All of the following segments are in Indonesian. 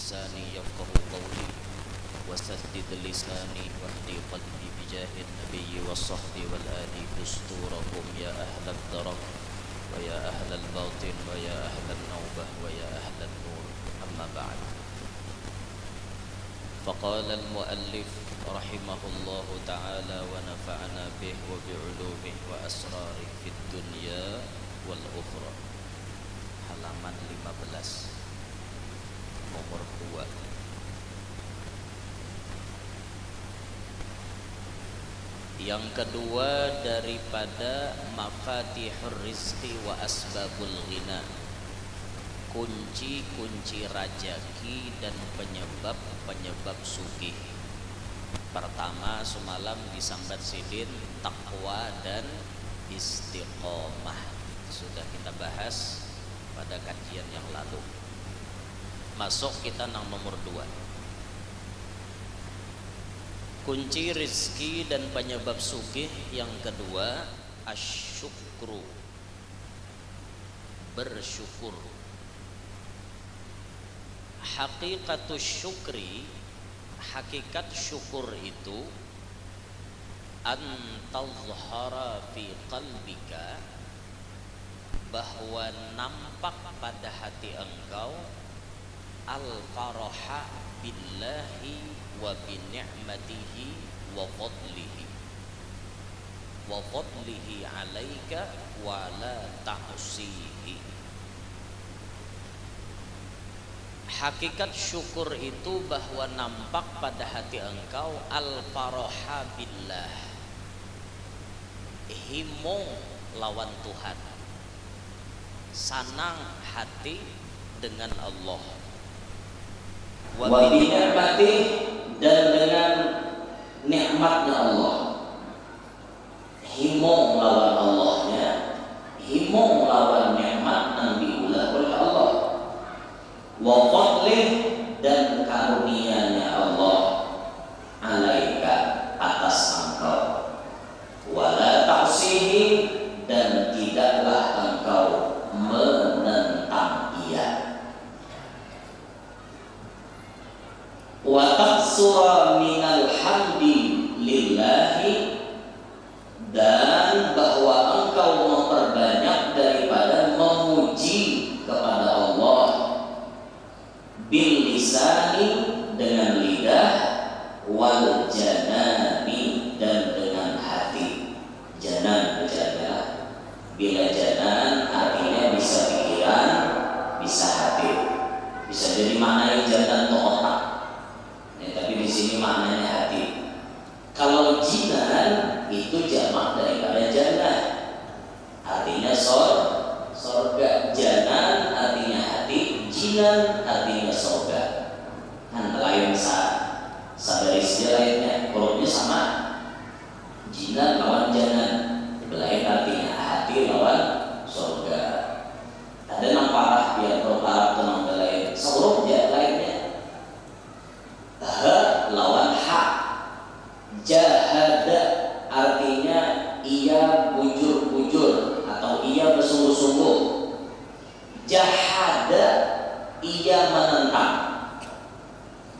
لساني يفقه قولي وسدد لساني واهدي قلبي بجاه النبي والصحب والآل دستوركم يا أهل الدرك ويا أهل الباطن ويا أهل النوبة ويا أهل النور. أما بعد، فقال المؤلف رحمه الله تعالى ونفعنا به وبعلومه وأسراره في الدنيا والأخرى. Halaman 15 nomor 2. Yang kedua daripada mafatihur rizqi wa asbabul ghina, kunci-kunci rajaki dan penyebab-penyebab sugih. Pertama semalam disambat sidin takwa dan istiqomah, sudah kita bahas pada kajian yang lalu. Masuk kita nang nomor 2. Kunci rizki dan penyebab sugih yang kedua asyukru, bersyukur. Hakikatus syukri, hakikat syukur itu antazhara fi qalbika, bahwa nampak pada hati engkau al-faraha billahi wa bi ni'matihi wa fadlihi alaika wa la ta'sihi. Hakikat syukur itu bahwa nampak pada hati engkau al-faraha billah, himong lawan Tuhan, sanang hati dengan Allah, wa bi ni'mati, dan dengan nikmatnya Allah. Himong lawan Allahnya, himong lawan nikmat yang diulah oleh Allah. Wa fadlih, dan karunia-Nya Allah alaika, atas engkau. Wa la ta'sihi, dan tidaklah engkau menentang ia. Wa taqsura minal hamdi lillahi, dan bahwa engkau memperbanyak daripada memuji kepada Allah, bil lisani, dengan lidah, wal janani, dan dengan hati. Janan berjalan, bila janan artinya bisa pikiran, bisa hati, bisa jadi maknanya janan atau otak. Tapi di sini maknanya hati. Kalau jinan itu jamak daripada jannah, artinya sorga. Janan artinya hati, jinan artinya sorga. Kan lain dari sisi lainnya, hurufnya sama. Jinan lawan janan, lain artinya hati lawan sorga. Ada nang parah biar berparah tenang lain, huruf lainnya. Ha lawan ha. Jahada artinya ia bujur-bujur atau ia bersungguh-sungguh. Jahada ia menentang.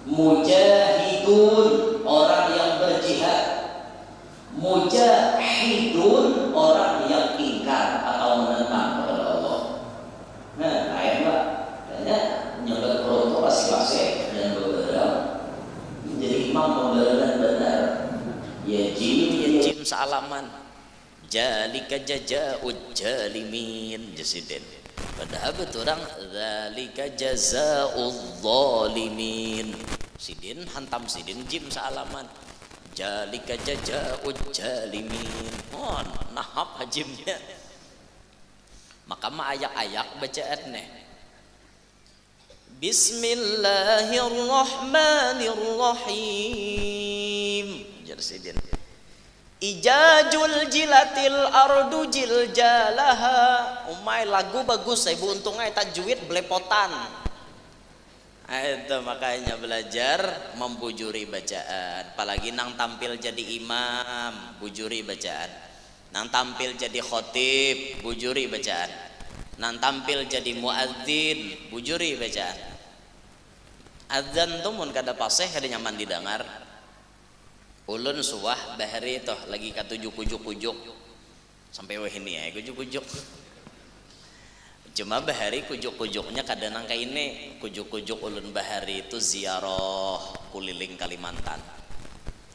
Mujahidun orang yang berjihad. Mujahidun orang yang ingkar atau menentang kepada Allah. Nah, lain lah. Kayaknya nyebut huruf pasti dan beberapa jadi imam pembelajaran benar. Ya jim salaman. Jalika jazaa'ul jalimin jasiden. Padahal betul orang zalika jazaa'ul zalimin. Sidin hantam sidin jim salaman. Jalika jazaa'ul jalimin. Oh, nahap hajimnya. Maka mah ayak-ayak bacaan nih. Bismillahirrahmanirrahim. Jarsidin. Ijajul jilatil ardu jiljalaha. Umay lagu bagus, ibu untungnya tajwid belepotan. Itu makanya belajar membujuri bacaan. Apalagi nang tampil jadi imam, bujuri bacaan. Nang tampil jadi khotib, bujuri bacaan. Nang tampil jadi muadzin, bujuri bacaan. adzan tuh mun kada paseh kada nyaman didengar. Ulun suah bahari toh lagi katujuk-kujuk sampai weh ini ya kujuk-kujuk. Cuma bahari kujuk-kujuknya kada nangka ini kujuk-kujuk ulun bahari itu ziarah kuliling Kalimantan.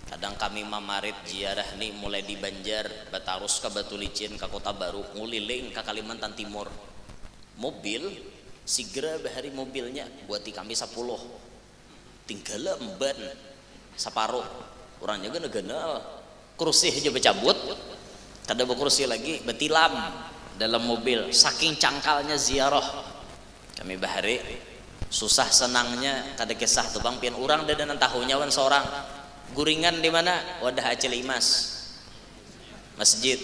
Kadang kami mamarit ziarah nih mulai di Banjar, Batarus ke Batu Licin ke Kota Baru, nguliling ke Kalimantan Timur. Mobil segera bahari mobilnya buat kami 10. Tinggal emban separuh. Orangnya gana-gana kursi aja bercabut. Kada berkursi lagi betilam dalam mobil saking cangkalnya ziarah. Kami bahari susah senangnya kada kisah tuh bang pian urang dadanan tahunya wan seorang. Guringan di mana? Wadah Acil Imas. Masjid.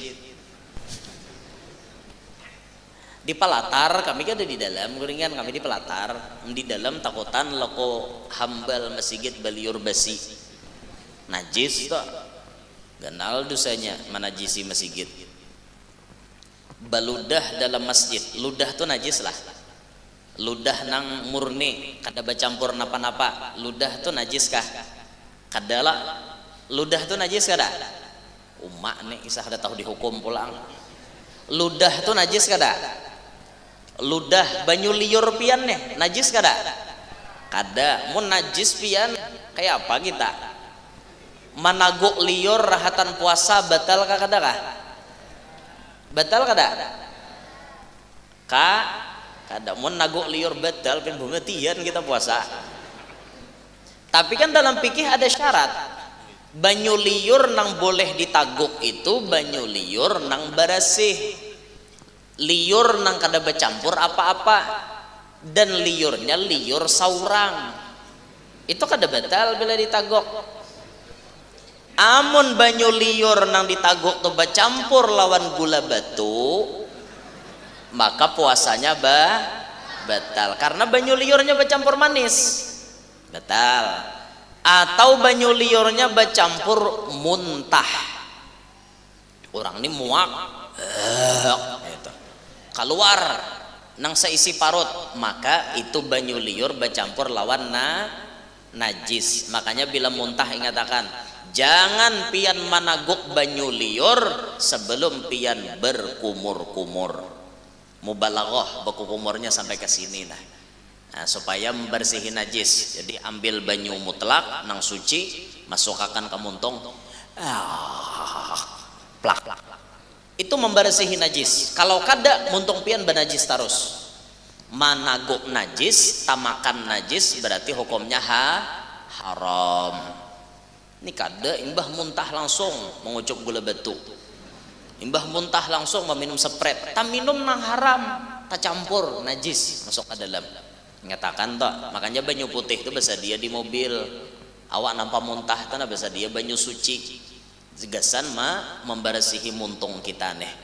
Di Pelatar kami kan ada di dalam guringan kami di Pelatar. Di dalam takutan loko hambal masjid baliur basi. Najis tuh. Ganal dosanya menajisi masjid. Baludah dalam masjid. Ludah tuh najis lah. Ludah nang murni kada bercampur napa-napa. Ludah tuh najis kah? Kadala ludah tuh najis kada? Umak nih isah ada tahu dihukum pulang. Ludah tuh najis kada? Ludah banyu liur pian nih najis kada? Kada. Mun najis pian kayak apa kita? Managuk liur rahatan puasa batal kah kada kah? Batal kada? Kada. Mun naguk liur batal pin bumetian kita puasa. Tapi kan dalam fikih ada syarat. Banyu liur nang boleh ditaguk itu banyu liur nang bersih. Liur nang kada bercampur apa-apa. Dan liurnya liur saurang. Itu kada batal bila ditaguk. Amun banyu liur nang ditaguk tuh bercampur lawan gula batu, maka puasanya batal. Karena banyu liurnya bercampur manis. Batal. Atau banyu liurnya bercampur muntah. Orang ini muak keluar nang seisi parut, maka itu banyu liur bercampur lawan najis. Makanya bila muntah ingatakan jangan pian managuk banyu liur sebelum pian berkumur-kumur. Mubalaghah berkumurnya sampai ke sini lah. Nah, supaya membersihi najis. Jadi ambil banyu mutlak nang suci, masukkan ke muntung, plak. Itu membersihi najis. Kalau kada muntung pian benajis terus. Managuk najis, tamakan najis berarti hukumnya haram. Ini kada imbah muntah langsung mengucup gula batu. Imbah muntah langsung meminum sepret. Tak minum nang haram, tak campur najis masuk ke dalam. Ngatakan toh, makanya banyu putih itu bisa dia di mobil. Awak nampak muntah tanah bisa dia banyu suci. Jegasan membersihi muntung kita nih.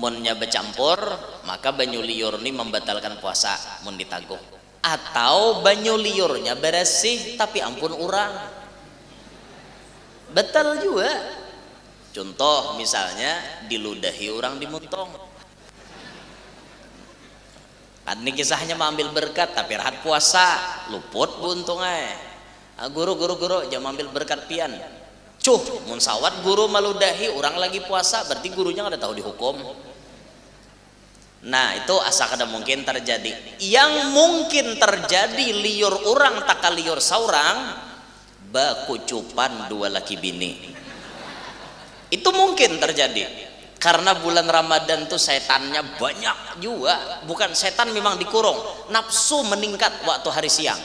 Munnya bercampur, maka banyu liur ini membatalkan puasa mun ditaguk. Atau banyu liurnya bersih tapi ampun urang. Batal juga. Contoh misalnya diludahi orang di muntung. Ini kisahnya mengambil berkat tapi rahat puasa luput buntungnya. Guru jangan ambil berkat pian. Cuh, mun sawat guru meludahi orang lagi puasa berarti gurunya nggak ada tahu dihukum. Nah itu asa kada mungkin terjadi. Yang mungkin terjadi liur orang tak liur saurang bakucupan dua laki bini. Itu mungkin terjadi. Karena bulan Ramadan tuh setannya banyak juga. Bukan setan memang dikurung, nafsu meningkat waktu hari siang.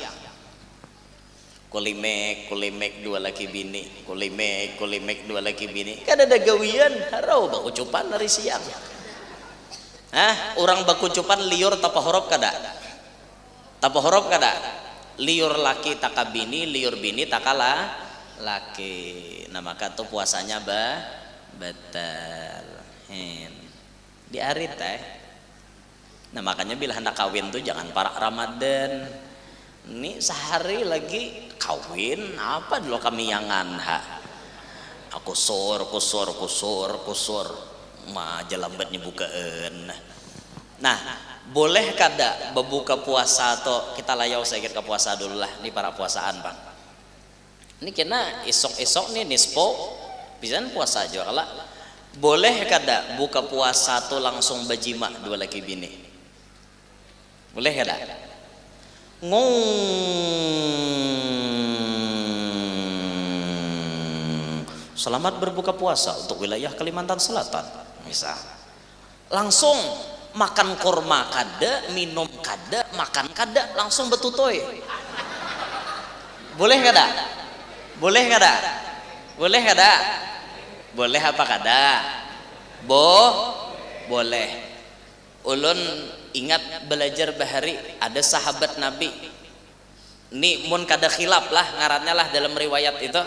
Kulimek dua laki bini, kulimek dua laki bini. Kada ada gawian, harau bakucupan hari siang. Orang bakucupan liur tapa huruf kada? Tapa huruf kada? Liur laki taka bini, liur bini takala laki. Nah maka tuh puasanya batal. Di hari teh. Nah makanya bila hendak kawin tuh jangan parak Ramadan. Ini sehari lagi kawin apa dulu kami yangan kusur jalambatnya bukaan. Nah boleh kada berbuka puasa atau kita layau sedikit ke puasa dulu lah, ini para puasaan bang. Ini kena esok-esok nih nispo bisa puasa aja kalau boleh kada buka puasa tuh langsung bajima dua laki bini, boleh kada? Selamat berbuka puasa untuk wilayah Kalimantan Selatan misal, langsung makan kurma kada, minum kada, makan kada, langsung betutoy, boleh kada? Boleh kada? Boleh kada? Boleh apa kada? Boleh. Ulun ingat belajar bahari ada sahabat Nabi. Ini mun kada khilaf lah ngarannya lah dalam riwayat itu.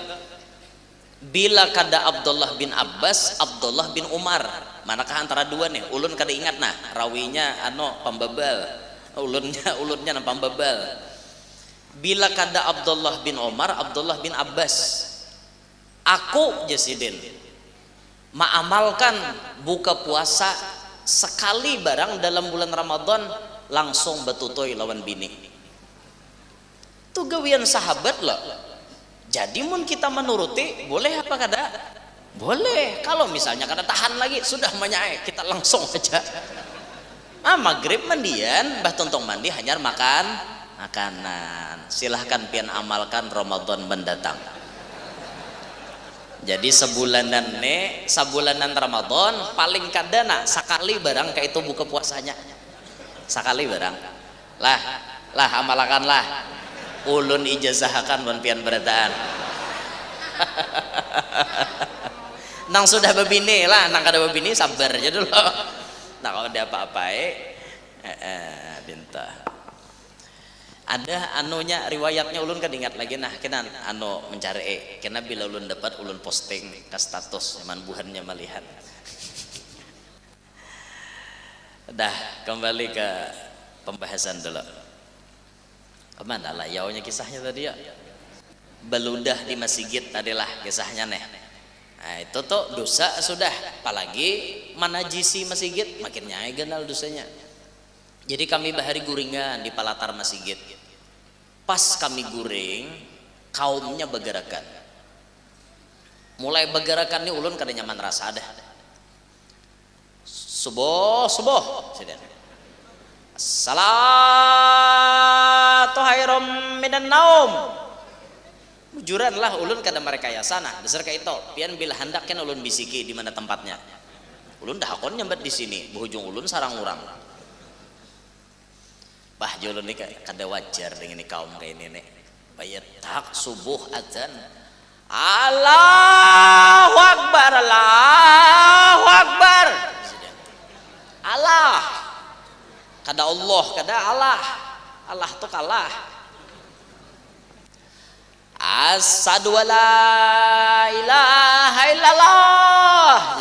Bila kada Abdullah bin Abbas, Abdullah bin Umar. Manakah antara dua nih? Ulun kada ingat nah. Rawinya pambabal. Ulunnya pambabal. Bila kada Abdullah bin Umar, Abdullah bin Abbas. Aku jasidin maamalkan buka puasa sekali barang dalam bulan Ramadan langsung betutoy lawan bini. Itu gawian sahabat loh. Jadi mun kita menuruti boleh apa kada? Boleh. Kalau misalnya kada tahan lagi sudah menyai kita langsung aja. Maghrib mandian, bah tontong mandi hanya makan makanan. Silahkan pian amalkan Ramadan mendatang. Jadi sebulanan Ramadan paling kadana sekali barang kayak itu buka puasanya, sekali barang lah amalakan lah ulun ijazahakan buan pian berataan nang sudah bebini lah, nang kada bebini sabar aja dulu. Nah kalau ada apa-apa bintah ada anunya riwayatnya ulun kan ingat lagi nah kena mencari kena bila ulun dapat ulun posting ke status zaman buhannya melihat. Dah kembali ke pembahasan dulu. Kemana lah yaunya kisahnya tadi ya, beludah di masjid adalah kisahnya nih. Nah itu tuh dosa sudah, apalagi manajisi masjid makin nyai genal dosanya. Jadi kami bahari guringan di palatar masjid. Pas kami guring, kaumnya bergerakan. Mulai bergerakan nih ulun kada nyaman rasa dah. Subuh. Salatu khairum minan naum. Bujuran lah ulun kada mereka ya sana. Dasar kayak itu. Pian bila hendak kan ulun bisiki di mana tempatnya. Ulun dah akon nyambat di sini. Berhujung ulun sarang orang. Bah jolon nih kada wajar dengan kaum kayak ini nih. Bayar tak subuh adzan. Allahu Akbar, Allahu Akbar. Allah. Kada Allah, kada Allah. Allah tuh kalah. Asyhadu alla ilaha illallah.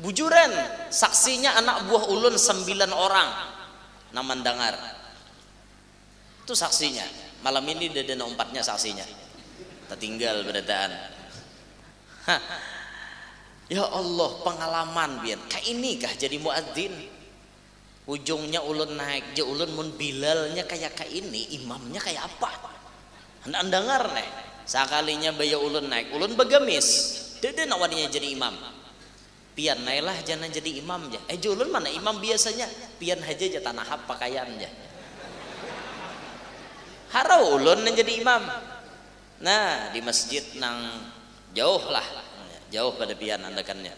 Bujuran saksinya anak buah ulun 9 orang. Naman dengar itu saksinya malam ini dana 4-nya saksinya tertinggal berataan. Ya Allah pengalaman biar kayak ini kah jadi muadzin ujungnya ulun naik je ulun mun bilalnya kayak ini imamnya kayak apa hendak dengar nih sekalinya baya ulun naik ulun begamis dede nawaninya jadi imam pian nailah jangan jadi imam aja. Julun mana imam biasanya pian aja tanah hap pakaian aja. Harau ulun jadi imam. Nah di masjid nang jauh lah, jauh pada pian andakannya.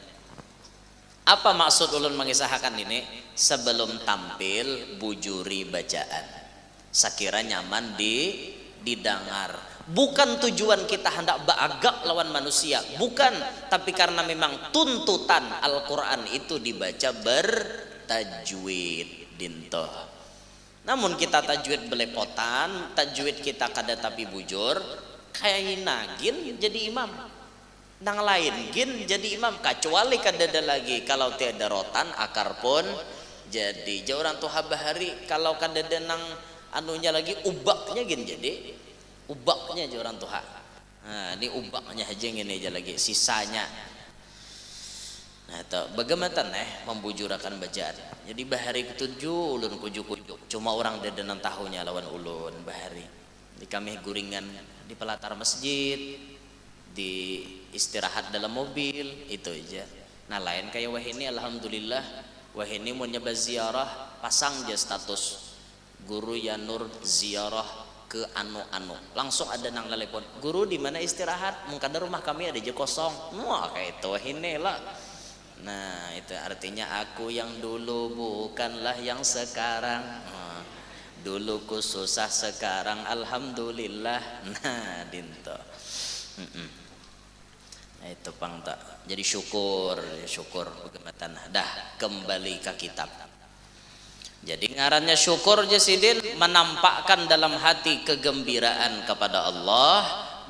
Apa maksud ulun mengisahkan ini? Sebelum tampil bujuri bacaan. Sakira nyaman didengar. Bukan tujuan kita hendak beragak lawan manusia, bukan, tapi karena memang tuntutan Al-Quran itu dibaca bertajwid dintoh. Namun kita tajwid belepotan, tajwid kita kada tapi bujur, kayak nagin jadi imam, nang lain gin jadi imam, kecuali kada ada lagi kalau tiada rotan akar pun jadi. Jauh orang tuh bahari kalau kada ada nang anunya lagi ubaknya gin jadi. Ubaknya aja orang tuha. Nah, ini ubaknya aja ini aja lagi sisanya. Nah itu bagaimana membujurakan bacaan. Jadi bahari ketujuh ulun kujuk-kujuk. Cuma orang dedenan tahunya lawan ulun bahari. Di kami guringan di pelatar masjid, di istirahat dalam mobil, itu aja. Nah lain kayak wah ini alhamdulillah, wah ini mau nyoba ziarah, pasang aja status Guru Yanur ziarah ke anu-anu, langsung ada nang telepon, guru di mana istirahat, mungkin rumah kami ada aja kosong. Wah kayak itu wah ini lah. Nah itu artinya aku yang dulu bukanlah yang sekarang. Dulu ku susah sekarang alhamdulillah. Nah dinto. Nah itu pang tak. Jadi syukur bagaimana dah kembali ke kitab. Jadi ngarannya syukur Jasidin, menampakkan dalam hati kegembiraan kepada Allah,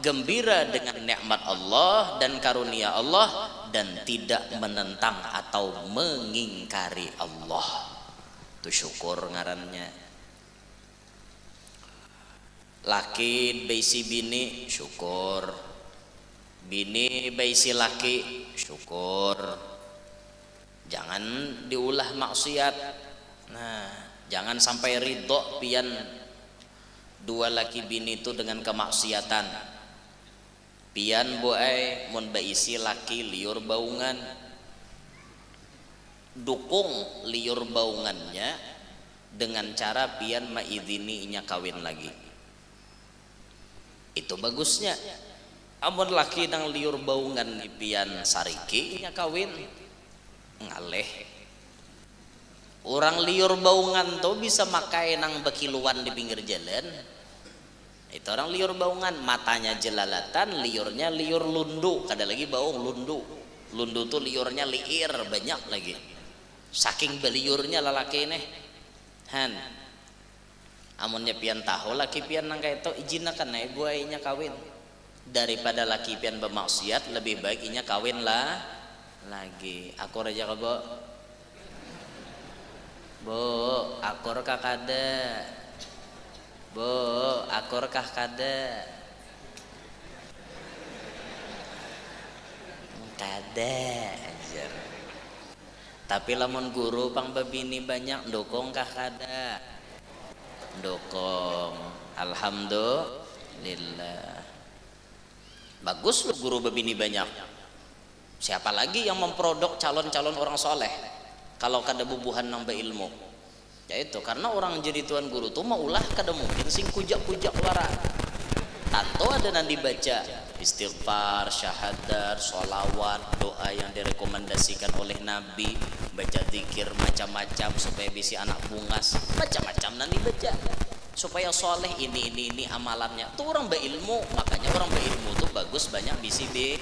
gembira dengan nikmat Allah dan karunia Allah, dan tidak menentang atau mengingkari Allah. Itu syukur ngarannya. Laki baisi bini syukur, bini baisi laki syukur. Jangan diulah maksiat. Nah, jangan sampai ridho pian dua laki bini itu dengan kemaksiatan. Pian boai mun baisi laki liur baungan, dukung liur baungannya dengan cara pian maidini inya kawin lagi. Itu bagusnya. Amun laki nang liur baungan di pian sariki inya kawin ngaleh. Orang liur baungan tuh bisa makai nang bekiluan di pinggir jalan. Itu orang liur baungan, matanya jelalatan, liurnya liur lundu. Ada lagi baung lundu. Lundu tuh liurnya liir banyak lagi. Saking beliurnya lalaki nih. Han. Amunnya pian tahu laki pian nang kayak itu izinakan naik buainya kawin. Daripada laki pian bermaksiat lebih baik inya kawin lah lagi. Aku raja kabo. Bu, akur kah kada? Bu, akur kah kada? Kada aja. Tapi lamun guru pang babini banyak dukung kah kada? Dukung. Alhamdulillah. Bagus lu guru babini banyak. Siapa lagi yang memproduk calon-calon orang soleh? Kalau kada bubuhan nambah ilmu, ya itu karena orang jadi tuan guru tuh mau ulah kada mungkin sing kujak-kujak wara. Tanto ada nanti baca istighfar, syahadat, sholawat, doa yang direkomendasikan oleh Nabi, baca zikir macam-macam supaya bisa anak bungas, macam-macam nanti baca supaya soleh ini amalannya. Tuh orang berilmu, makanya orang berilmu tuh bagus banyak bisi bini.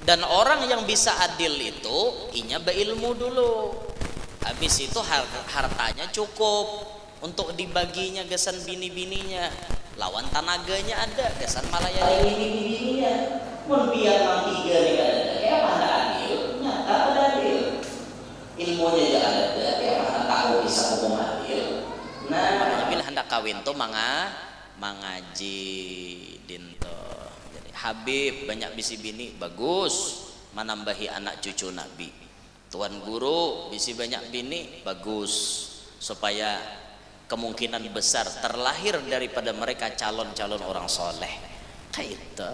Dan orang yang bisa adil itu inya berilmu dulu. Habis itu hartanya cukup untuk dibaginya gesan bini-bininya. Lawan tanaganya ada, gesan malayani bini-bininya. Mun biar mang tiga nih ada, ya mana adil? Nyata ada adil. Ilmunya juga ada, ya mana tahu bisa hukum adil. Nah, makanya bila hendak kawin tuh mangaji dinto. Habib banyak bisi bini bagus, menambahi anak cucu Nabi. Tuan guru bisi banyak bini bagus, supaya kemungkinan besar terlahir daripada mereka calon-calon orang soleh. Kayak itu.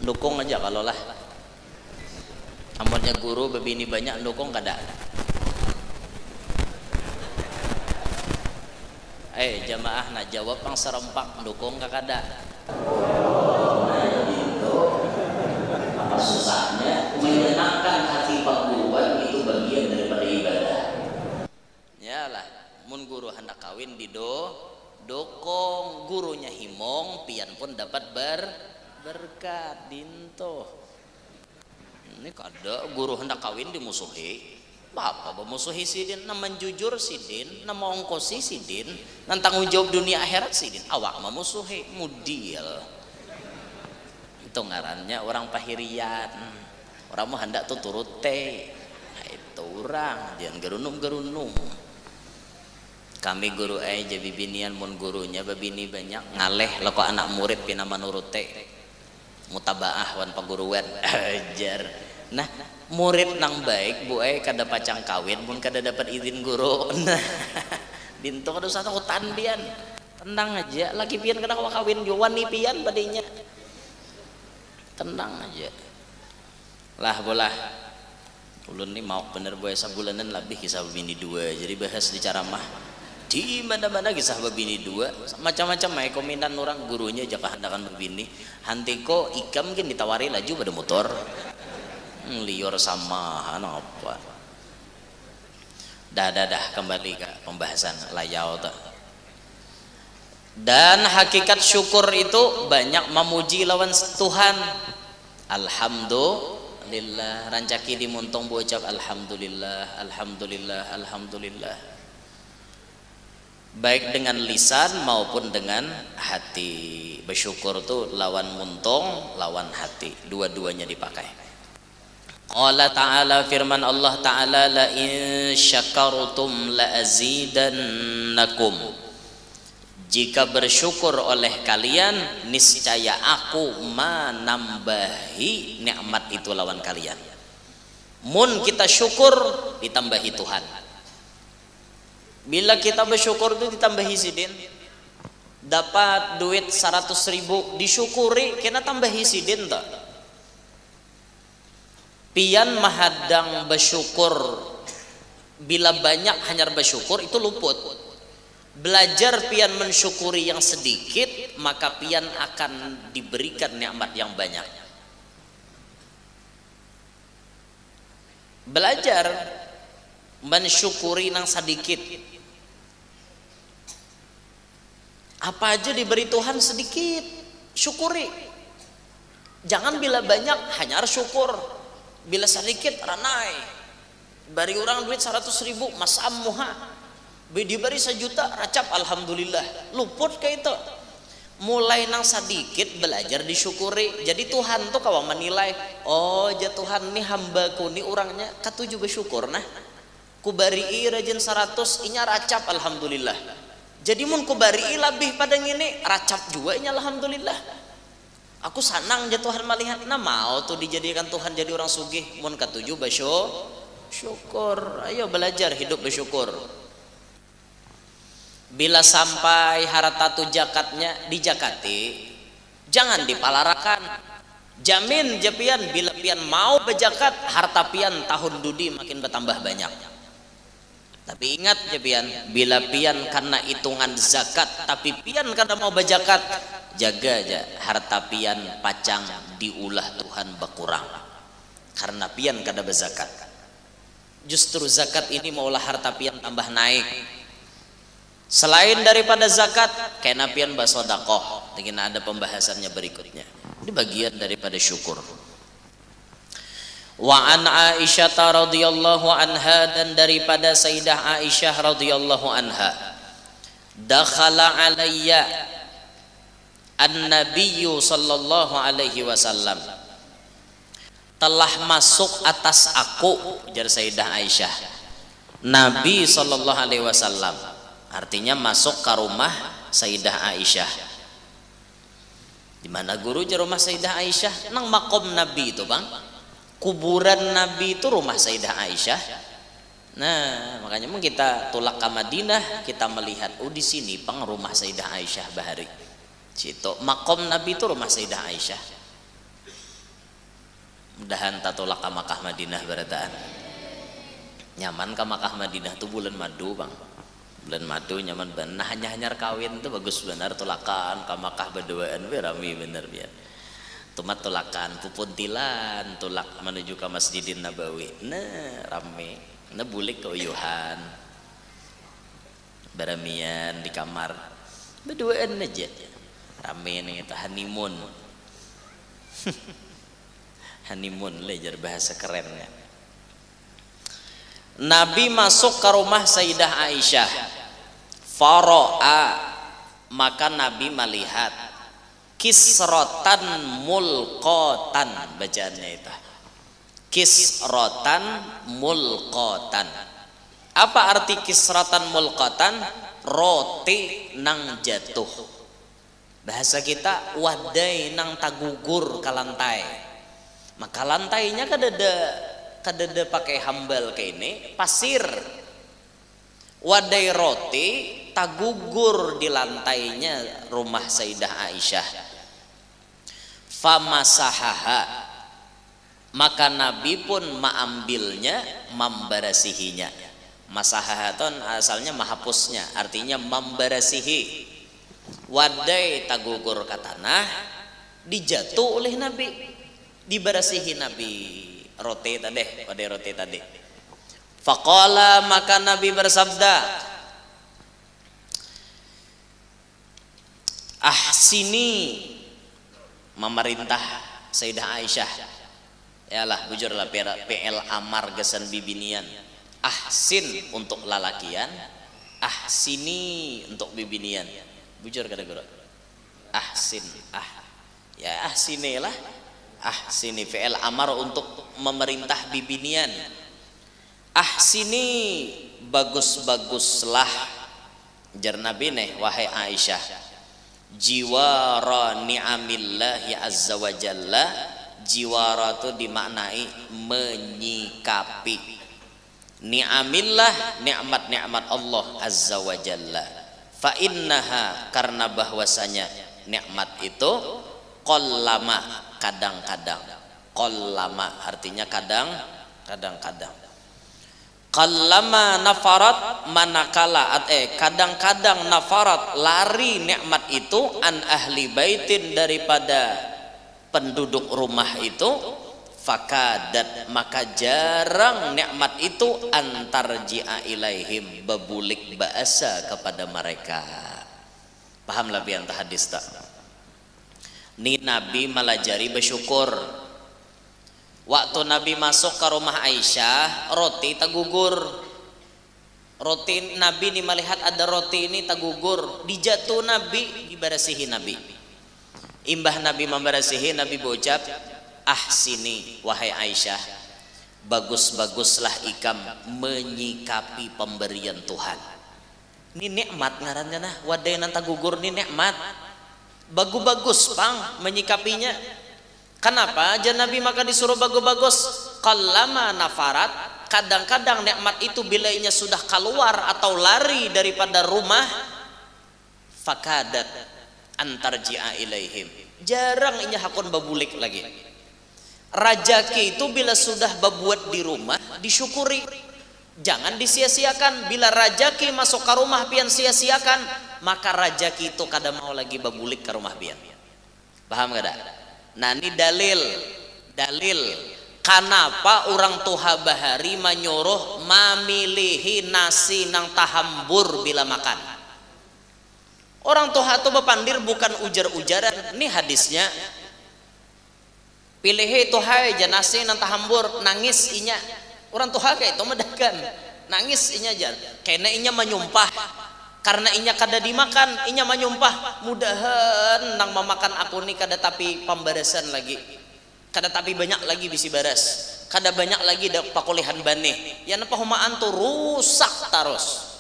Dukung aja kalau lah. Amunnya guru bebini banyak dukung kada. Jamaah nak jawab pang serempak dukung kada. Nah itu apa susahnya menyenangkan hati pak guruan itu bagian daripada ibadah. Yalah, mun guru hendak kawin dukung, gurunya himong, pian pun dapat berkat dinto. Ini kada guru hendak kawin dimusuhi. Bapak bermusuhi sidin, naman jujur sidin, nama ongkosi sidin, nan tanggung jawab dunia akhirat sidin. Awak memusuhi mudil. Itu ngarannya orang pahirian. Orang mau hendak tuh turut teh. Nah, itu orang jangan gerunung. Kami guru aja bibinian mun gurunya babini banyak ngaleh loko anak murid pina manurut teh. mutabaah wan paguruan ajar. Nah murid nang baik bu kada pacang kawin pun kada dapat izin guru. Nah dinto kada usah takutan pian, tenang aja lagi pian kada kawa kawin juwan nih pian padinya, tenang aja lah bolah. Ulun nih mau bener boy sabulanan lebih kisah bini dua, jadi bahas di ceramah di mana-mana kisah bini dua macam-macam mai komendan orang gurunya jaka hendakan berbini hantiko ikam mungkin ditawari laju pada motor lior sama apa. Dah kembali ke pembahasan layau tuh. Dan hakikat syukur itu banyak memuji lawan Tuhan. Alhamdulillah, rancaki dimuntong bocap alhamdulillah, alhamdulillah, alhamdulillah. Baik dengan lisan maupun dengan hati. Bersyukur tuh lawan muntung, lawan hati, dua-duanya dipakai. Allah Ta'ala firman Allah Ta'ala la in syakartum la azidannakum, jika bersyukur oleh kalian niscaya aku menambahi nikmat itu lawan kalian. Mun kita syukur ditambahi Tuhan. Bila kita bersyukur itu ditambahi sidin, dapat duit 100.000 disyukuri kena tambahi sidin tak. Pian mahadang bersyukur, bila banyak hanya bersyukur itu luput. Belajar pian mensyukuri yang sedikit, maka pian akan diberikan nikmat yang banyak. Belajar mensyukuri yang sedikit. Apa aja diberi Tuhan sedikit, syukuri. Jangan bila banyak hanya harus syukur. Bila sedikit ranai, bari orang duit 100.000 masam muha, diberi 1 juta racap alhamdulillah, luput kayak itu. Mulai nang sedikit belajar disyukuri. Jadi Tuhan tuh kawan menilai, oh ja Tuhan nih hambaku nih orangnya katuju bersyukur nah, ku bari rajin 100 inya racap alhamdulillah. Jadi mun ku bari lebih pada ngini racap juga inya alhamdulillah. Aku senang ya Tuhan melihat, nah mau tuh dijadikan Tuhan jadi orang sugih. Mun katuju bersyukur. Ayo belajar hidup bersyukur. Bila sampai harta tu jakatnya dijakati, jangan dipalarakan. Jamin japian bila pian mau berjakat, harta pian tahun dudi makin bertambah banyak. Tapi ingat japian, bila pian karena hitungan zakat, tapi pian karena mau berjakat, jaga aja harta pian pacang diulah Tuhan berkurang karena pian kada berzakat. Justru zakat ini maulah harta pian tambah naik. Selain daripada zakat, kena pian bersedekah. Dengan ada pembahasannya berikutnya. Ini bagian daripada syukur. Wa an Aisyah radhiyallahu anha, dan daripada Sayyidah Aisyah radhiyallahu anha, dakhala alayya an-nabiyyu sallallahu alaihi wasallam, telah masuk atas aku, jar Sayyidah Aisyah, Nabi sallallahu alaihi wasallam, artinya masuk ke rumah Sayyidah Aisyah. Di mana guru jar rumah Sayyidah Aisyah? Nang makom Nabi itu bang, kuburan Nabi itu rumah Sayyidah Aisyah. Nah makanya mau kita tulak ke Madinah, kita melihat oh di sini bang rumah Sayyidah Aisyah bahari. Cito makom Nabi itu rumah Sayyidah Aisyah. Mudahan tatulak ke Makkah Madinah berataan. Nyaman ke Makkah Madinah tuh bulan madu bang. Bulan madu nyaman benar. Nah hanya kawin tuh bagus benar, tulakan ke Makkah berduaan berami bener biar. Tumat tulakan pupuntilan tulak menuju ke Masjidin Nabawi. Nah rame. Nah bulik ke uyuhan. Beramian di kamar. Berduaan aja. Rame nih itu honeymoon. Honeymoon lejar bahasa kerennya. Nabi masuk ke rumah Sayyidah Aisyah. Faro'a, maka Nabi melihat kisrotan mulqotan, bacaannya itu kisrotan mulqotan. Apa arti kisrotan mulqotan? Roti nang jatuh. Bahasa kita wadai nang tagugur ke lantai. Maka lantainya kadada pakai hambal kayak ini pasir. Wadai roti tagugur di lantainya rumah Sayyidah Aisyah. Famasahaha, maka Nabi pun mengambilnya, memberasihinya. Masahahaton asalnya menghapusnya, artinya memberasihi. Wadai tagugur ke tanah, dijatuh oleh Nabi, diberasihi Nabi roti tadi, wadai roti tadi. Faqala, maka Nabi bersabda, ahsini, memerintah Sayyidah Aisyah. Yalah bujurlah PL amar gesan bibinian. Ahsin untuk lalakian, ahsini untuk bibinian. Bujur kada guru. Ahsin, ya ahsinilah. Ahsini fi'il amar untuk memerintah bibinian. Ahsini, bagus-baguslah. Jar Nabi nih, wahai Aisyah, jiwara ni'amillahi azza wa jalla. Jiwara itu dimaknai menyikapi ni'amillah, nikmat-nikmat Allah azza wa jalla. Fa innaha, karena bahwasanya nikmat itu qallama, kadang-kadang. Qallama artinya kadang-kadang. Qallama nafarat, manakala kadang-kadang nafarat, lari nikmat itu an ahli baitin, daripada penduduk rumah itu. Fakadat, maka jarang nikmat itu antarji'a ilaihim, bebulik bahasa kepada mereka. Paham lebih antah hadis tak? Ni Nabi melajari bersyukur. Waktu Nabi masuk ke rumah Aisyah, roti tagugur. Roti Nabi ini melihat ada roti ini tagugur, dijatuh Nabi, diberasihi Nabi. Imbah Nabi memberasihi, Nabi berucap, ahsini, wahai Aisyah, bagus-baguslah ikam menyikapi pemberian Tuhan. Ini nikmat ngaran kana, wadai nanta gugur ini nikmat. Bagus-bagus pang menyikapinya. Kenapa aja Nabi maka disuruh bagus-bagus? Qallama nafarat, kadang-kadang nikmat itu bila inya sudah keluar atau lari daripada rumah, fakadat antarji'a ilaihim, jarang inya hakun babulik lagi. Rajaki itu bila sudah berbuat di rumah disyukuri, jangan disia-siakan. Bila rajaki masuk ke rumah pian sia-siakan, maka rajaki itu kada mau lagi babulik ke rumah pian. Paham kada? Nah ini dalil kenapa orang tua bahari menyuruh memilihi nasi nang tahambur bila makan. Orang tua itu bepandir bukan ujar-ujaran. Ini hadisnya, pilih itu hai janasi nang tahambur, nangis inya. Orang tua kayak itu medakan, nangis inya jan, karena inya menyumpah, karena inya kada dimakan, inya menyumpah, mudahan nang memakan aku nih kada tapi pembarasan lagi, kada tapi banyak lagi bisi baras, kada banyak lagi dak pakulihan bane, ya napa humaan tuh rusak terus.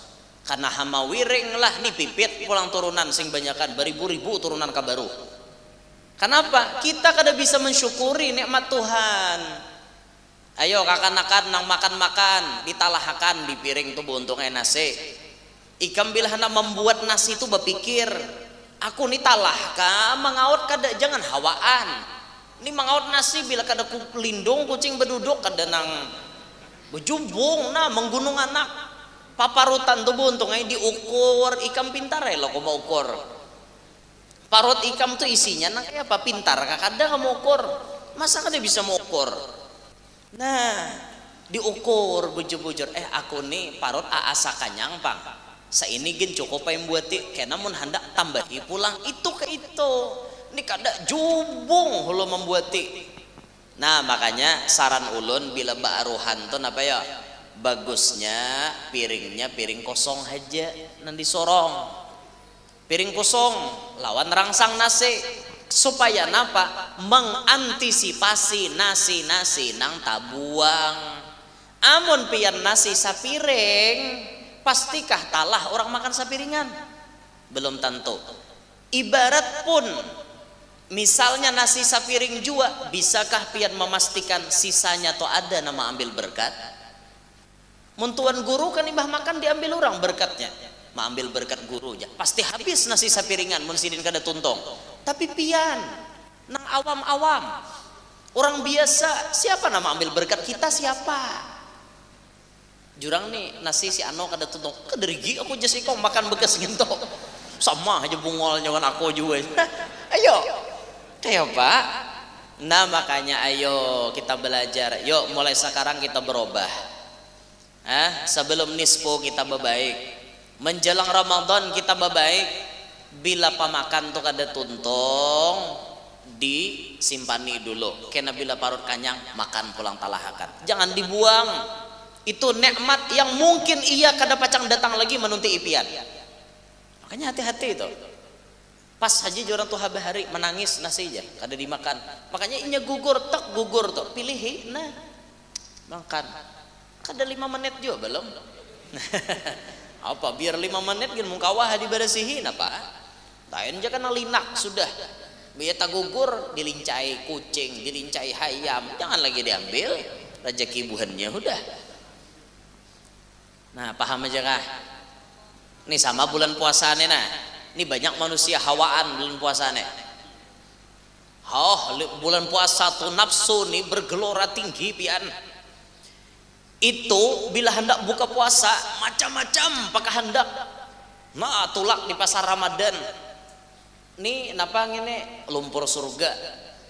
Karena hama wiring lah nih pipit pulang turunan sing banyakan beribu-ribu turunan kabaru. Kenapa? Kita kada bisa mensyukuri nikmat Tuhan. Ayo kakan-kakan nang makan-makan ditalahakan di piring tuh buntungnya nasi. Ikam bila hendak membuat nasi itu berpikir, aku nih talahkah mengaut kada, jangan hawaan. Ini mengaut nasi bila kada lindung kucing berduduk kada nang berjumbung nah menggunung anak. Paparutan tuh buntungnya diukur, ikam pintar ya lo mau ukur. Parut ikam tuh isinya nang apa pintar, kadang kamu ukur, masa kada bisa mau ukur. Nah diukur bujur-bujur, aku nih parut aasa kanyang pang, saini gen cukup yang buati, kena mun hendak tambahi pulang itu ke itu, ini kada jubung hulu membuati. Nah makanya saran ulun bila baaruhan tuh apa ya, bagusnya piringnya piring kosong aja nanti sorong, piring kosong lawan rangsang nasi, supaya napa mengantisipasi nasi nang tabuang. Amun pian nasi sapiring, pastikah talah orang makan sapiringan? Belum tentu. Ibarat pun misalnya nasi sapiring jua, bisakah pian memastikan sisanya to ada nama ambil berkat? Muntuan guru kan ibah makan diambil orang berkatnya, ma ambil berkat guru aja pasti habis nasi sapiringan mun sidin kada tuntong. Tapi pian nang awam-awam orang biasa, siapa nama ambil berkat kita siapa? Jurang nih nasi si Ano kada tuntong, kaderigi aku jasi kau makan bekas gitu sama aja bungolnya kan aku juga. Ayo kayak Pak. Nah makanya ayo kita belajar, yuk mulai sekarang kita berubah. Sebelum nisfu kita berbaik, menjelang Ramadan kita berbaik. Bila pemakan tuh kada tuntung disimpani dulu, kena bila parut kanyang makan pulang talahakan, jangan dibuang. Itu nikmat yang mungkin ia kada pacang datang lagi menunti ipian. Makanya hati-hati itu. Pas haji orang tuh habari menangis nasi aja kada dimakan. Makanya inya gugur tak gugur tuh pilih nah makan. Kada 5 menit juga belum. Apa biar 5 menit gin mungkawah dibersihin apa? Tain aja kan linak sudah. Biar tak gugur dilincai kucing, dilincai hayam, jangan lagi diambil rezeki buhannya udah. Nah paham aja kah? Nih sama bulan puasa nih nah. Ini banyak manusia hawaan bulan puasa nih. Bulan puasa tuh nafsu nih bergelora tinggi pian. Itu bila hendak buka puasa macam-macam pakai hendak. Nah tulak di pasar Ramadan. Nih napa ngene lumpur surga.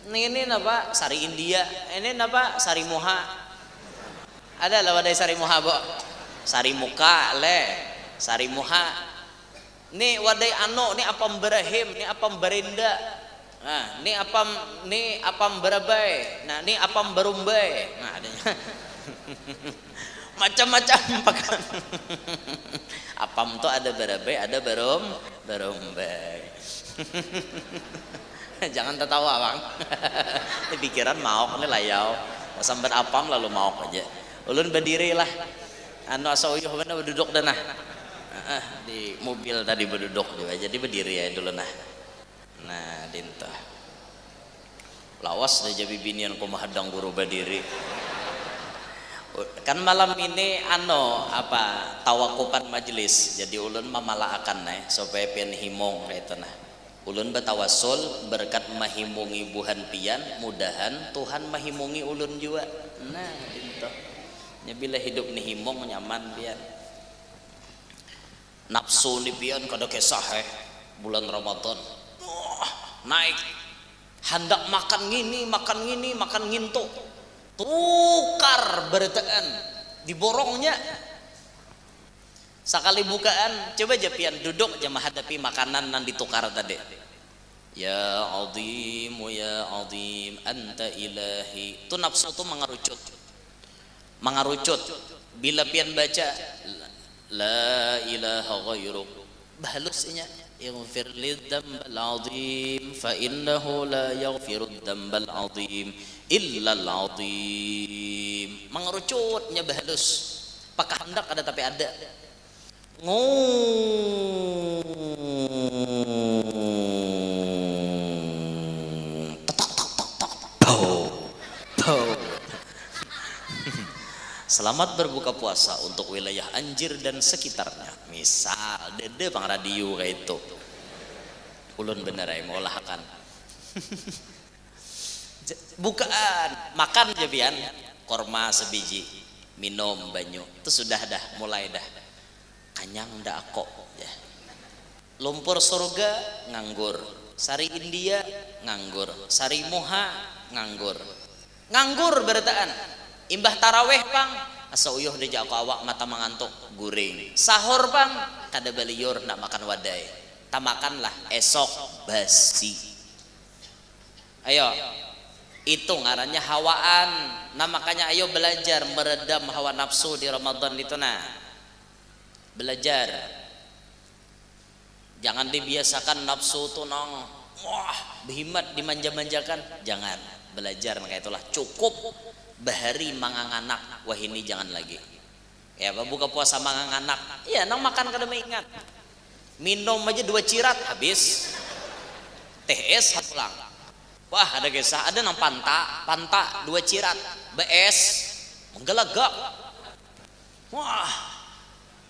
Ini napa sari India. Ini napa sari muha. Ada lah wadai sari muha bo. Sari muka le. Sari muha. Nih wadai ano, nih apam berahim, nih apam berinda. Nah, nih apam berabai. Nah, nih apam berumbai. Nah, adanya. Macam-macam pakan. Apam tuh ada berabai, ada berumbai. Jangan tertawa, Bang. Pikiran mau nih layau. Sampai apam lalu mau aja. Ulun berdiri lah. Anu asa uyuh bener berduduk dah nah. Di mobil tadi berduduk juga jadi berdiri ya dulu nah. Nah dinta lawas dah jadi binian ku mahadang guru berdiri. Kan malam ini apa tawakupan majelis jadi ulun mamalaakan nah supaya pian himong kayak nah. Ulun batawasul berkat mahimungi buhan pian mudahan Tuhan mahimungi ulun juga. Nah dinta nya bila hidup nih himong nyaman pian. Nafsu nih pian kada kesah bulan Ramadan naik hendak makan gini makan nginto tukar beritaan diborongnya sekali bukaan coba aja pian duduk aja menghadapi makanan yang ditukar tadi. Ya azim anta ilahi. Itu nafsu itu mengerucut bila pian baca la ilaha ghairuk bahalusnya yaghfir lidzambal azim fa innahu la yaghfirud dzambal azim illa al azim. Mengerucutnya bahalus pakai hendak ada tapi ada Selamat berbuka puasa untuk wilayah Anjir dan sekitarnya. Misal dede pang radio kayak itu. Ulun bener ya mau lahkan. Bukaan makan aja pian korma sebiji, minum banyu. Itu sudah dah mulai dah. Kanyang dah kok ya. Lumpur surga nganggur, sari India nganggur, sari moha nganggur. Nganggur berataan. Imbah taraweh pang asa uyuh deja aku awak mata mengantuk guring. Sahur pang kada baliur nak makan wadai. Ta makanlah esok basi. Ayo. Itu ngarannya hawaan. Nah makanya ayo belajar meredam hawa nafsu di Ramadan itu nah. Belajar. Jangan dibiasakan nafsu tuh nong. Wah, behimat dimanja-manjakan. Jangan. Belajar maka itulah cukup bahari manganganak. Wah ini jangan lagi ya buka puasa manganganak ya nang makan kada ingat minum aja 2 cirat habis teh es pulang. Wah ada kisah, ada nang panta 2 cirat, BS menggelagak.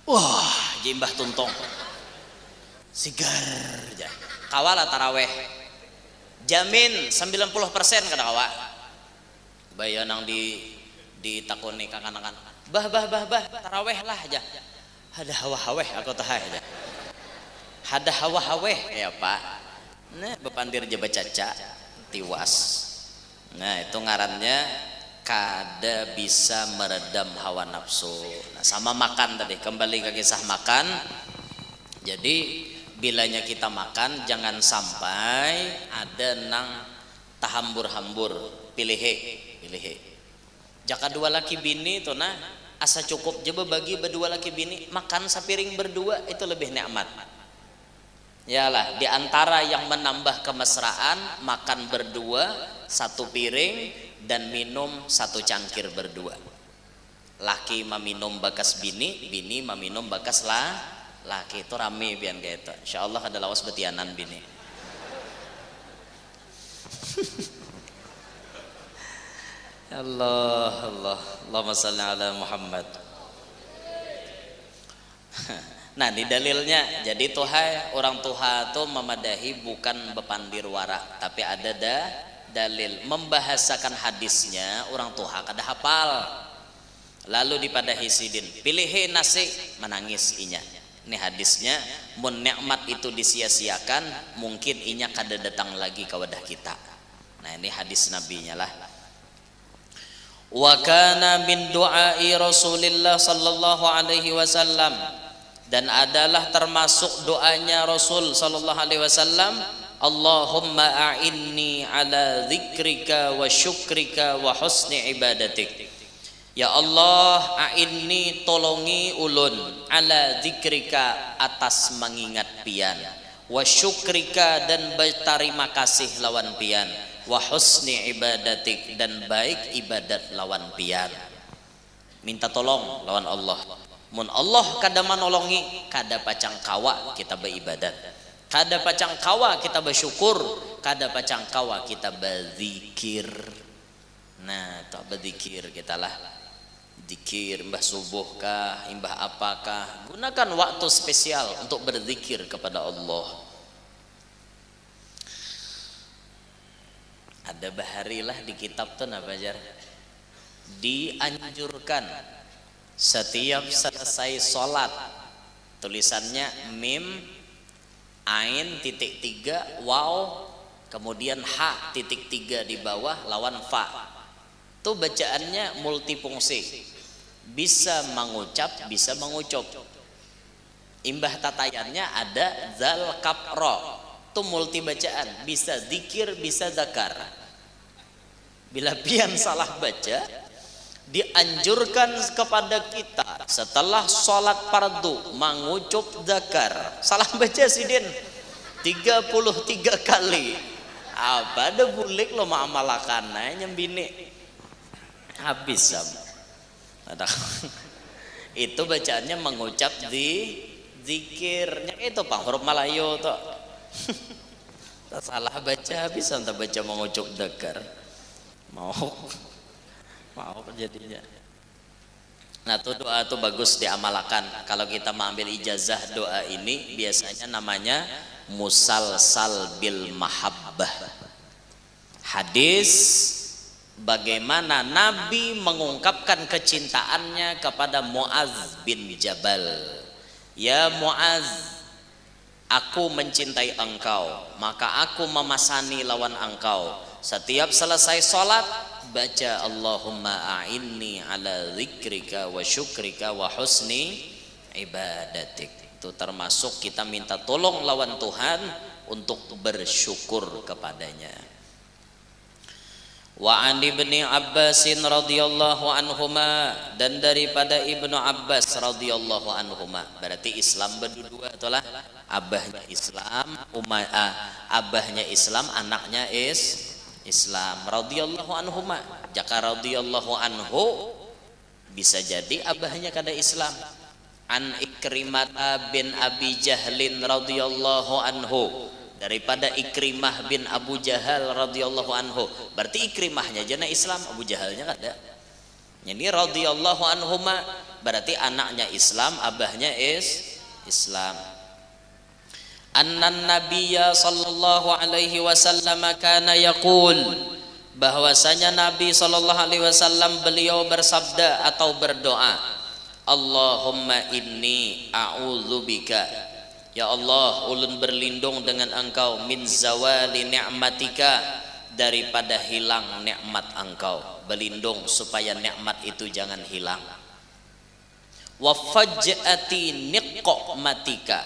Wah, jimbah tuntong. Sigar aja. Kawala taraweh. Jamin 90% kada kawa. Bayan nang ditakoni kakanan. Bah taraweh lah aja. Ada hawa-haweh aku tah aja. Ada hawa-haweh ya Pak. Nah, bepandir je bacaca tiwas. Nah, itu ngarannya kada bisa meredam hawa nafsu. Nah, sama makan tadi, kembali ke kisah makan. Jadi bilanya kita makan jangan sampai ada nang tahambur-hambur, pilih. Jaka 2 laki bini itu nah asa cukup je bagi berdua laki bini, makan sapiring berdua itu lebih nikmat. Yalah, di antara yang menambah kemesraan makan berdua 1 piring dan minum 1 cangkir berdua. Laki meminum bakas bini, bini meminum bakas laki. Itu rame bian kayak itu. Insyaallah ada lawas betianan bini. Allahumma shalli ala Muhammad. Nah, di dalilnya jadi tuhai orang tuha itu memadahi bukan bepandir warak, tapi ada dalil membahasakan hadisnya orang tuha kada hafal. Lalu dipadahi sidin, pilih nasi menangis inya. Ini hadisnya, mun nikmat itu disia-siakan, mungkin inya kada datang lagi ke wadah kita. Nah, ini hadis nabinya lah. Wa kana min du'ai Rasulillah sallallahu alaihi wasallam, dan adalah termasuk doanya Rasul sallallahu alaihi wasallam, Allahumma a'inni ala dzikrika wa syukrika wa husni ibadatik. Ya Allah, a'inni tolongi ulun ala dzikrika atas mengingat pian, wa syukrika dan berterima kasih lawan pian, wa husni ibadatik dan baik ibadat lawan pian. Minta tolong lawan Allah. Mun Allah kada manolongi, kada pacang kawa kita beribadat, kada pacang kawa kita bersyukur, kada pacang kawa kita berzikir. Nah, tak berzikir kita lah. Zikir mbah subuh kah, mbah apakah, gunakan waktu spesial untuk berzikir kepada Allah. Ada baharilah di kitab tuh apa jar, dianjurkan setiap selesai sholat, tulisannya mim ain titik 3 waw kemudian ha titik 3 di bawah lawan fa. Itu bacaannya multifungsi, bisa mengucap bisa mengucup. Imbah tatayannya ada zal kap ro, itu multi bacaan, bisa zikir bisa zakar. Bila pian salah baca, dianjurkan kepada kita setelah sholat fardu mengucup zakar. Salah baca sidin 33 kali, apa ada bulik lo ma'amalakannya nyembini habis ada. Itu bacaannya mengucap di zikirnya itu Pak, huruf Malayu tuh. Salah baca bisa entah baca mengucup zakar, mau jadinya. Nah, tuh doa tuh bagus diamalkan. Kalau kita mengambil ijazah doa ini biasanya namanya musalsal bil mahabbah. Hadis bagaimana Nabi mengungkapkan kecintaannya kepada Muaz bin Jabal. Ya Muaz, aku mencintai engkau, maka aku memasani lawan engkau. Setiap selesai sholat baca Allahumma a'inni ala dzikrika wa syukrika wa husni ibadatik. Itu termasuk kita minta tolong lawan Tuhan untuk bersyukur kepadanya. Wa an ibni Abbasin radhiyallahu anhuma, dan daripada Ibnu Abbas radhiyallahu anhuma, berarti Islam berdua itulah, abahnya Islam, abahnya Islam, anaknya Islam radhiyallahu anhuma. Jaka radhiyallahu anhu bisa jadi abahnya kada Islam. An Ikrimah bin Abi Jahlin radhiyallahu anhu, daripada Ikrimah bin Abu Jahal radhiyallahu anhu. Berarti Ikrimahnya jana Islam, Abu Jahalnya kada. Jadi radhiyallahu anhuma berarti anaknya Islam, abahnya Islam. Annan nabiyya sallallahu alaihi wasallam kana yaqul, bahwasanya Nabi sallallahu alaihi wasallam beliau bersabda atau berdoa, Allahumma inni a'udzubika, ya Allah ulun berlindung dengan engkau, min zawali ni'matika, daripada hilang nikmat engkau, berlindung supaya nikmat itu jangan hilang. Wa faj'ati niqmatika,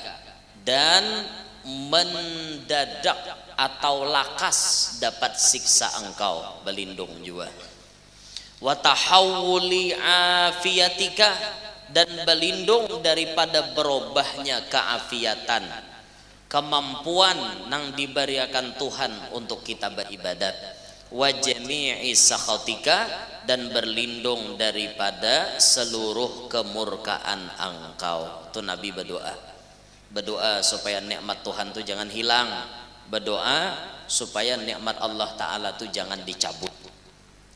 dan mendadak atau lakas dapat siksa engkau, berlindung juga. Wa tahawuli afiyatika, dan berlindung daripada berubahnya keafiatan, kemampuan yang diberikan Tuhan untuk kita beribadat. Wa jami'i sakhatika, dan berlindung daripada seluruh kemurkaan engkau. Itu Nabi berdoa supaya nikmat Tuhan itu jangan hilang, berdoa supaya nikmat Allah Ta'ala itu jangan dicabut.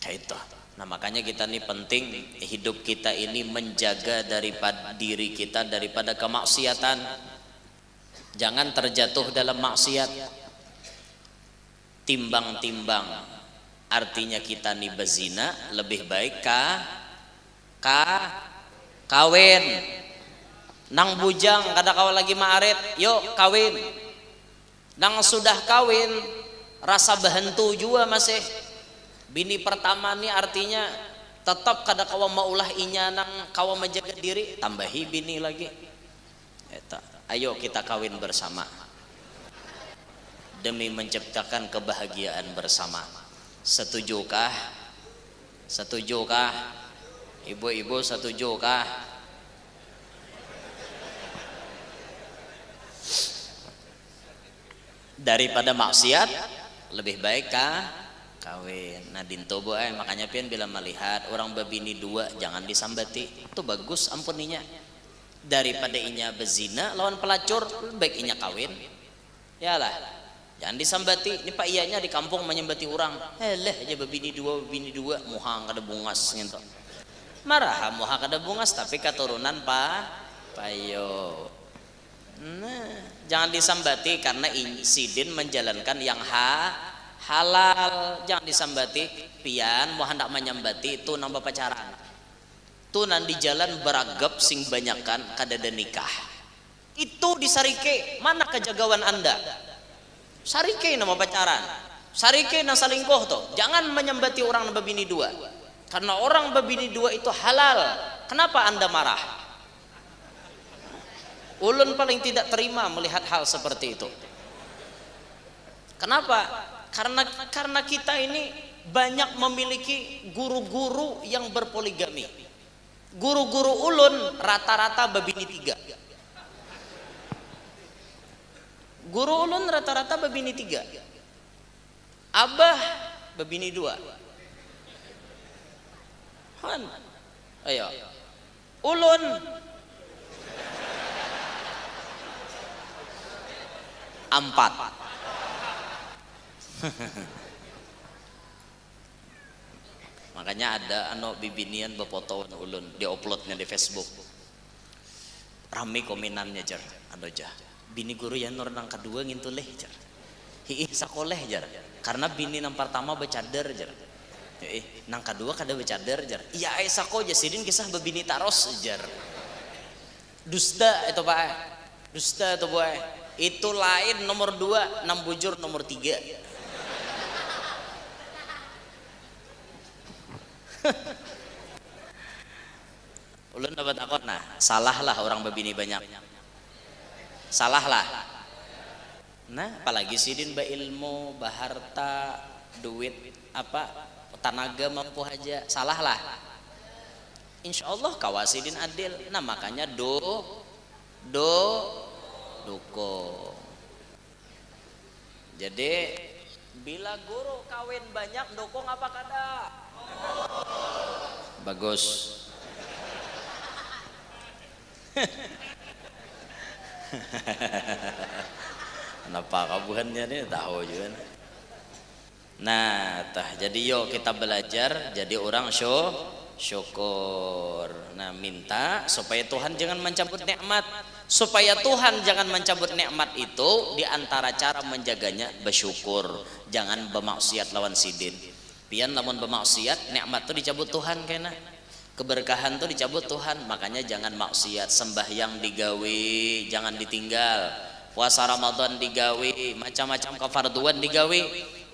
Kayak itu. Nah makanya kita nih penting hidup kita ini menjaga daripada diri kita daripada kemaksiatan. Jangan terjatuh dalam maksiat. Timbang-timbang, artinya kita nih berzina, lebih baik kawin. Nang bujang kada kau lagi maaret, yuk kawin. Nang sudah kawin, rasa bahentu juga masih. Bini pertama nih artinya tetap kada kau maulah inya nang kau menjaga diri, tambahi bini lagi. Eta. Ayo kita kawin bersama demi menciptakan kebahagiaan bersama. Setujukah? Setujukah? Ibu-ibu setujukah? Daripada maksiat lebih baik kawin. Nah dinto makanya pian bila melihat orang babini dua jangan disambati. Itu bagus ampuninya. Daripada inya berzina lawan pelacur, baik inya kawin. Yalah, jangan disambati. Ini pak iyanya di kampung menyambati orang. Alah aja babini dua muhang kada bungas gitu. Marah muhang kada bungas tapi keturunan payo. Nah, jangan disambati karena sidin menjalankan yang halal. Jangan disambati pian mau hendak menyambati itu nambah pacaran. Tunan di jalan beragap sing banyakan kadada nikah. Itu disarike, mana kejagawan Anda? Sarike nama pacaran. Sarike na salingkuh tuh. Jangan menyambati orang babini dua. Karena orang babini dua itu halal. Kenapa Anda marah? Ulun paling tidak terima melihat hal seperti itu. Kenapa? Karena kita ini banyak memiliki guru-guru yang berpoligami. Guru-guru ulun rata-rata babini 3. Guru ulun rata-rata babini 3. Abah babini 2. Han. Ayo. Ulun empat. Makanya ada bibinian befotoan ulun dia uploadnya di Facebook. Rame komenannya jar. Bini guru yang nang kedua ngintu leh jar. Hiih sakoleh jar. Karena bini nang pertama becadar jar. Nang kedua kada becadar jar. Iya ai sako jasidin kisah bebini taros jar. Dusta itu Pak. Dusta itu boy. Itu lain nomor 2, nang bujur nomor 3. Ulun dapat takut nah salahlah orang babini banyak, salahlah. Nah apalagi sidin ilmu, baharta, duit apa tenaga mampu aja, salahlah. Insya Allah kawasidin adil. Nah makanya dukung. Jadi bila guru kawin banyak dukung apa kada? Bagus. Kenapa kabuhannya nih tahu juga. Nah, jadi yuk kita belajar jadi orang syukur. Nah, minta supaya Tuhan jangan mencabut nikmat. Supaya Tuhan jangan mencabut nikmat itu diantara cara menjaganya bersyukur. Jangan bermaksiat lawan sidin. Pian lamun bermaksiat nikmat tuh dicabut Tuhan kena. Keberkahan tuh dicabut Tuhan. Makanya jangan maksiat. Sembahyang digawe, jangan ditinggal. Puasa Ramadan digawe, macam-macam kefarduan digawe.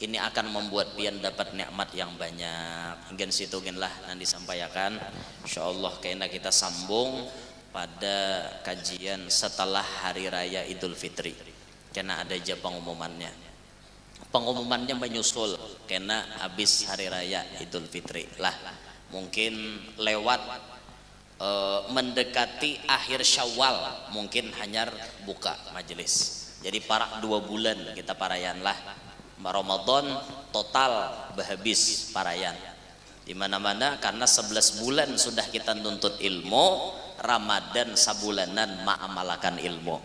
Ini akan membuat pian dapat nikmat yang banyak. Hingga situ lah nanti disampaikan. Insyaallah kayaknya kita sambung pada kajian setelah hari raya Idul Fitri. Karena ada aja pengumumannya. Pengumumannya menyusul karena habis hari raya Idul Fitri lah. Mungkin lewat mendekati akhir Syawal mungkin hanya buka majelis. Jadi para 2 bulan kita parayan lah. Ramadan total habis parayan. Di mana-mana karena 11 bulan sudah kita nuntut ilmu, Ramadan sabulanan ma'amalakan ilmu.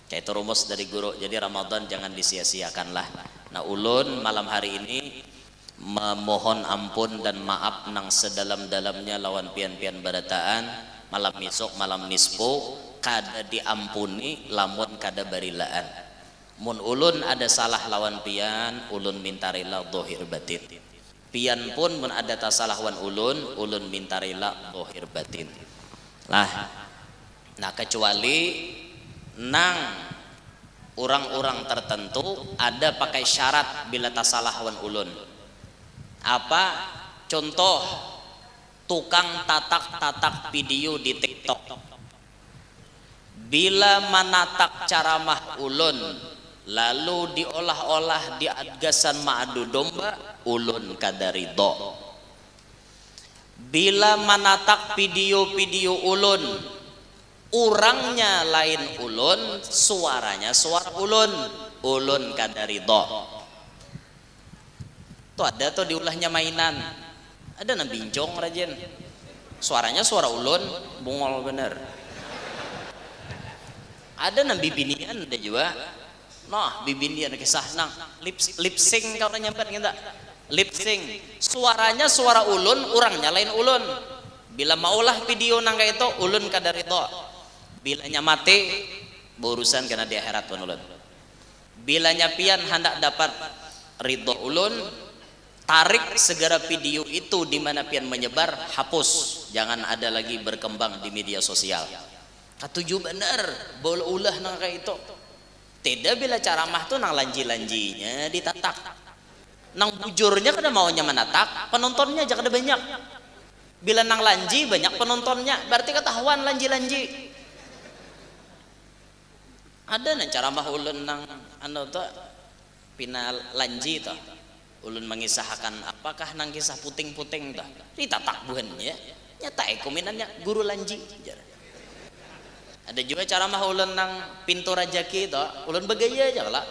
Kayak itu rumus dari guru. Jadi Ramadan jangan disia-siakan lah. Nah, ulun malam hari ini memohon ampun dan maaf nang sedalam-dalamnya lawan pian-pian barataan. Malam besok malam nispo kada diampuni lamun kada barilaan. Mun ulun ada salah lawan pian, ulun minta rela dohir batin. Pian pun mun ada tasalah lawan ulun minta rela dohir batin lah. Nah, kecuali nang orang-orang tertentu ada pakai syarat bila tasalah lawan ulun. Apa contoh tukang tatak-tatak video di TikTok, bila manatak caramah ulun lalu diolah-olah di adgasan ma'adu domba, ulun kada ridho. Bila manatak video-video ulun urangnya lain ulun, suaranya suara ulun kada ridho. Tuh ada tuh diulahnya mainan, ada na bincong rajin, suaranya suara ulun, bungol bener. Ada na bibinian ada juga. Nah, bibinian kisah nang lip sync kau nyamper kita. Lip sync, suaranya suara ulun, urangnya lain ulun. Bila maulah video nang kayak itu ulun kada ridho. Bilanya mati berurusan karena di akhirat pun ulun. Bilanya pian hendak dapat ridho ulun, tarik segera video itu di mana pian menyebar, hapus, jangan ada lagi berkembang di media sosial. Katuju bener, boleh ulah nang kayak itu. Tidak bila caramah tuh nang lanji-lanjinya ditatak, nang bujurnya kada maunya menatak, penontonnya jangan ada banyak. Bila nang lanji banyak penontonnya, berarti ketahuan lanji-lanji. Ada nang caramah ulun nang anu tuh pina lanji tuh. Ulun mengisahkan apakah nang kisah puting-puting dah ditatak buhannya nyata kominannya guru lanji. Ada juga cara mah ulun nang pintu rajaki itu ulun begaya aja lah.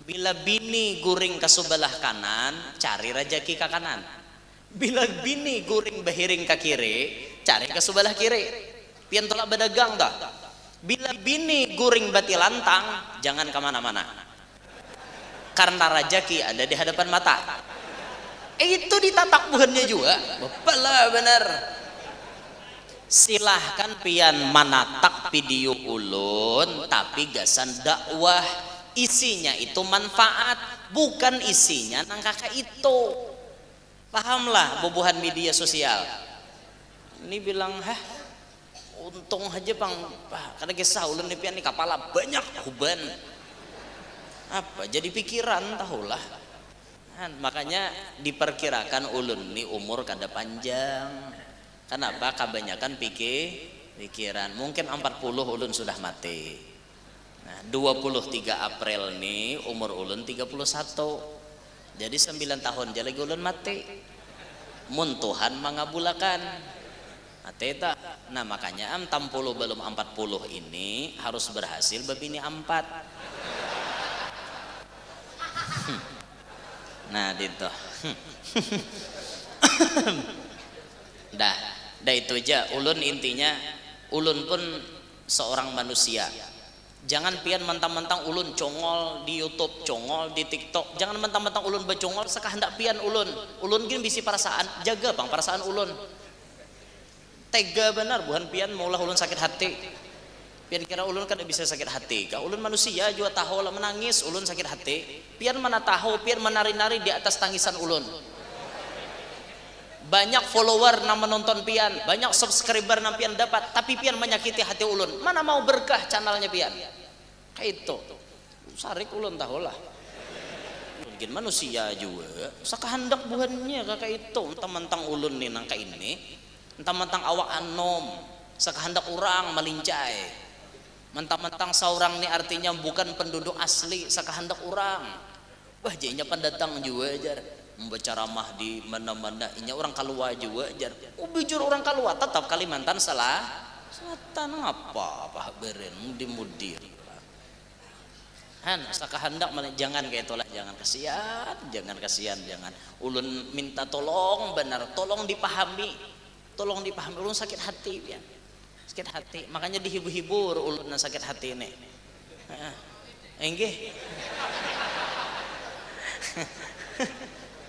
Bila bini guring ke sebelah kanan cari rajaki ke kanan, bila bini guring behiring ke kiri cari ke sebelah kiri. Pian tolak berdagang dah. Bila bini guring bati lantang jangan kemana-mana, karena rajaki ada di hadapan mata. Itu ditatak buhannya juga. Bapalah bener. Silahkan pian manatak video ulun, tapi gasan dakwah. Isinya itu manfaat, bukan isinya nang kakak itu. Pahamlah bobohan media sosial. Ini bilang, hah, untung aja bang, karena kisah ulun ini pian ini kapala banyak huban. Apa jadi pikiran tahulah. Makanya diperkirakan ulun ini umur kada panjang. Kenapa? Kebanyakan pikiran. Mungkin 40 ulun sudah mati. Nah, 23 April nih umur ulun 31. Jadi 9 tahun jadi ulun mati. Mun Tuhan mengabulakan. Mati tak. Nah, makanya 60 belum 40 ini harus berhasil babini 4. Nah, gitu. Dah itu aja. Ulun intinya, ulun pun seorang manusia. Jangan pian mentang-mentang ulun congol di YouTube, congol di TikTok. Jangan mentang-mentang ulun becongol sakahendak pian ulun. Ulun gin bisi perasaan, jaga bang perasaan ulun. Tega benar buhan pian maulah ulun sakit hati. Pian kira ulun kan bisa sakit hati. Ka ulun manusia juga tahu lah menangis, ulun sakit hati. Pian mana tahu, pian menari-nari di atas tangisan ulun. Banyak follower nam menonton pian, banyak subscriber nam pian dapat, tapi pian menyakiti hati ulun. Mana mau berkah channelnya pian? Kayak itu. Sarik ulun tahulah. Mungkin manusia juga. Sakahendak buhannya kayak itu. Mentang-mentang ulun nih nangka ini, mentang-mentang awak anom, sakahendak orang melincai. Mentang-mentang seorang nih artinya bukan penduduk asli, sakahendak orang. Wah jadinya pendatang juga ajar. Membaca ramah di mana-mana, inya orang kalua juga ajar. Bujur orang kalua tetap Kalimantan salah. Selatan apa beren mudi-mudir. Han sakahendak jangan kayak itulah, jangan kasihan, jangan. Ulun minta tolong benar, tolong dipahami, ulun sakit hati ya. Sakit hati, makanya dihibur-hibur ulun sakit hati ini. Enggih.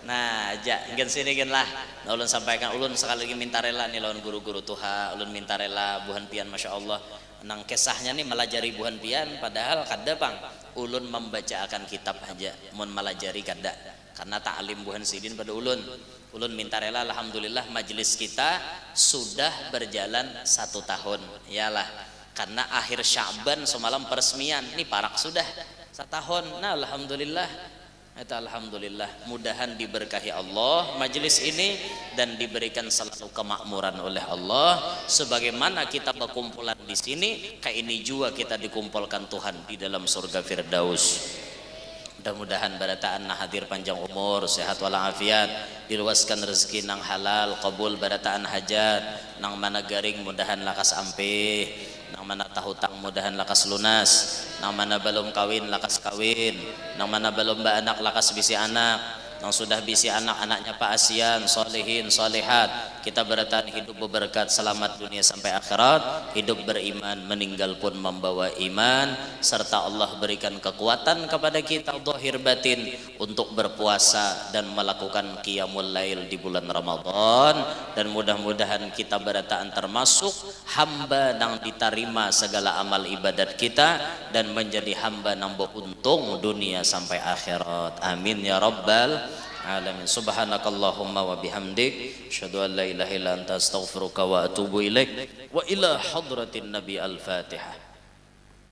Nah, gen sini gen lah. Nah, ulun sampaikan, ulun sekali lagi minta rela nih lawan guru-guru tuha, ulun minta rela buhan pian, masya Allah. Nang kisahnya nih melajari buhan pian, padahal kada bang, ulun membaca akan kitab aja, mun melajari kada. Karena ta'lim buhan sidin pada ulun. Ulun minta rela, alhamdulillah majelis kita sudah berjalan 1 tahun. Iyalah, karena akhir Sya'ban semalam peresmian, nih parak sudah 1 tahun. Nah, alhamdulillah. Alhamdulillah, mudahan diberkahi Allah majelis ini dan diberikan selalu kemakmuran oleh Allah. Sebagaimana kita berkumpulan di sini, kayak ini juga kita dikumpulkan Tuhan di dalam surga Firdaus. Mudah-mudahan barataan hadir panjang umur, sehat walafiat, diluaskan rezeki nang halal, qabul barataan hajat, nang mana garing mudahan lakas ampih, nang mana tahutang mudahan lakas lunas, nang mana belum kawin lakas kawin, nang mana belum anak lakas bisi anak, nang sudah bisi anak-anaknya Pak Asian, solehin, solehat. Kita bertahan hidup berberkat, selamat dunia sampai akhirat, hidup beriman, meninggal pun membawa iman, serta Allah berikan kekuatan kepada kita zahir batin untuk berpuasa dan melakukan qiyamul lail di bulan Ramadan. Dan mudah-mudahan kita bertahan termasuk hamba yang diterima segala amal ibadat kita dan menjadi hamba yang beruntung dunia sampai akhirat. Amin ya rabbal alamin. Subhanakallahumma wa bihamdik, asyhadu an la ilaha illa anta astaghfiruka wa atubu ilaik. Wa ila hadratin nabi al-Fatihah.